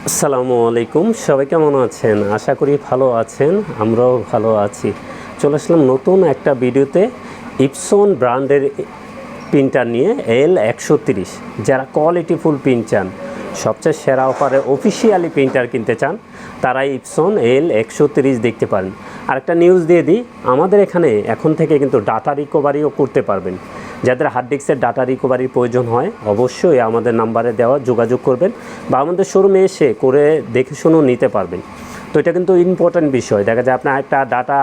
আসসালামু আলাইকুম, সবাই কেমন আছেন? আশা করি ভালো আছেন, আমরাও ভালো আছি। চলে আসলাম নতুন একটা ভিডিওতে ইপসন ব্র্যান্ডের প্রিন্টার নিয়ে L130। যারা কোয়ালিটিফুল প্রিন্ট চান, সবচেয়ে সেরা অফারে অফিসিয়ালি প্রিন্টার কিনতে চান, তারা ইপসন L130 দেখতে পারেন। আরেকটা নিউজ দিয়ে দিই, আমাদের এখানে এখন থেকে কিন্তু ডাটা রিকভারিও করতে পারবেন। যাদের হার্ড ডিস্কের ডাটা রিকভারির প্রয়োজন হয়, অবশ্যই আমাদের নাম্বারে দেওয়া যোগাযোগ করবেন বা আমাদের শোরুমে এসে করে দেখে শুনেও নিতে পারবেন। তো এটা কিন্তু ইম্পর্ট্যান্ট বিষয়। দেখা যায় আপনার একটা ডাটা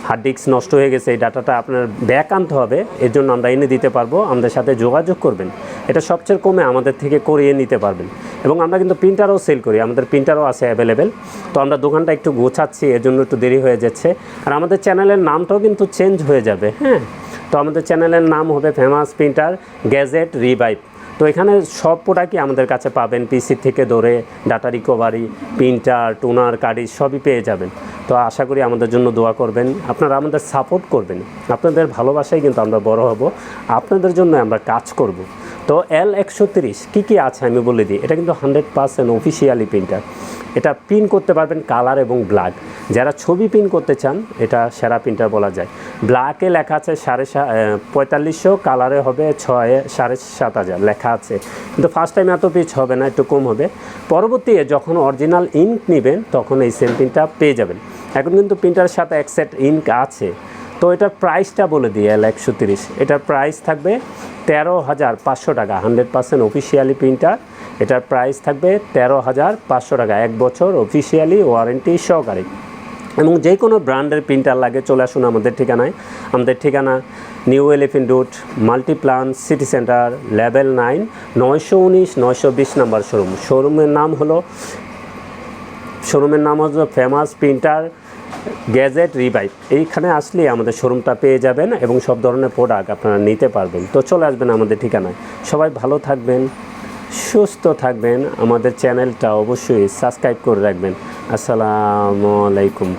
হার্ড ডিস্ক নষ্ট হয়ে গেছে, এই ডাটাটা আপনার ব্যাক আনতে হবে, এর জন্য আমরা এনে দিতে পারবো। আমাদের সাথে যোগাযোগ করবেন, এটা সবচেয়ে কমে আমাদের থেকে করিয়ে নিতে পারবেন। এবং আমরা কিন্তু প্রিন্টারও সেল করি, আমাদের প্রিন্টারও আছে অ্যাভেলেবেল। তো আমরা দোকানটা একটু গোছাচ্ছি, এর জন্য একটু দেরি হয়ে যাচ্ছে। আর আমাদের চ্যানেলের নামটাও কিন্তু চেঞ্জ হয়ে যাবে। হ্যাঁ, তো আমাদের চ্যানেলের নাম হবে ফেমাস প্রিন্টার গ্যাজেট রিভাইভ। তো এখানে সব প্রোডাক্টই আমাদের কাছে পাবেন, পিসি থেকে ধরে ডাটা রিকভারি, প্রিন্টার, টোনার, কার্ডিজ সবই পেয়ে যাবেন। তো আশা করি আমাদের জন্য দোয়া করবেন, আপনারা আমাদের সাপোর্ট করবেন। আপনাদের ভালোবাসায় কিন্তু আমরা বড় হব, আপনাদের জন্য আমরা কাজ করব। তো L130 কী আছে আমি বলে দিই। এটা কিন্তু 100% অফিসিয়ালি প্রিন্টার। এটা প্রিন্ট করতে পারবেন কালার এবং ব্ল্যাক। যারা ছবি প্রিন্ট করতে চান, এটা সেরা প্রিন্টার বলা যায়। ব্ল্যাকে লেখা আছে 4500, কালারে হবে 7500 লেখা আছে। কিন্তু ফার্স্ট টাইম এত পিচ হবে না, একটু কম হবে। পরবর্তী যখন অরিজিনাল ইঙ্ক নেবেন, তখন এই সেম প্রিন্টটা পেয়ে যাবেন। এখন কিন্তু প্রিন্টারের সাথে এক সেট ইঙ্ক আছে। তো এটার প্রাইসটা বলে দিই, L130 এটার প্রাইস থাকবে 13,500 টাকা। 100% অফিসিয়ালি প্রিন্টার, এটার প্রাইস থাকবে 13,500 টাকা, 1 বছর অফিসিয়ালি ওয়ারেন্টি সহকারে। এবং যে কোনো ব্র্যান্ডের প্রিন্টার লাগে চলে আসুন আমাদের ঠিকানায়। আমাদের ঠিকানা new elephant road, Multiplan city centre, level 9, 919 920 number showroom. শোরুমের নাম হলো ফেমাস প্রিন্টার গ্যাজেট রিভাইভ। এইখানে আসলে আমাদের শোরুমটা পেয়ে যাবেন এবং সব ধরনের প্রোডাক্ট আপনারা নিতে পারবেন। তো চলে আসবেন আমাদের ঠিকানায়। সবাই ভালো থাকবেন, সুস্থ থাকবেন। আমাদের চ্যানেলটা অবশ্যই সাবস্ক্রাইব করে রাখবেন। আসসালামু আলাইকুম।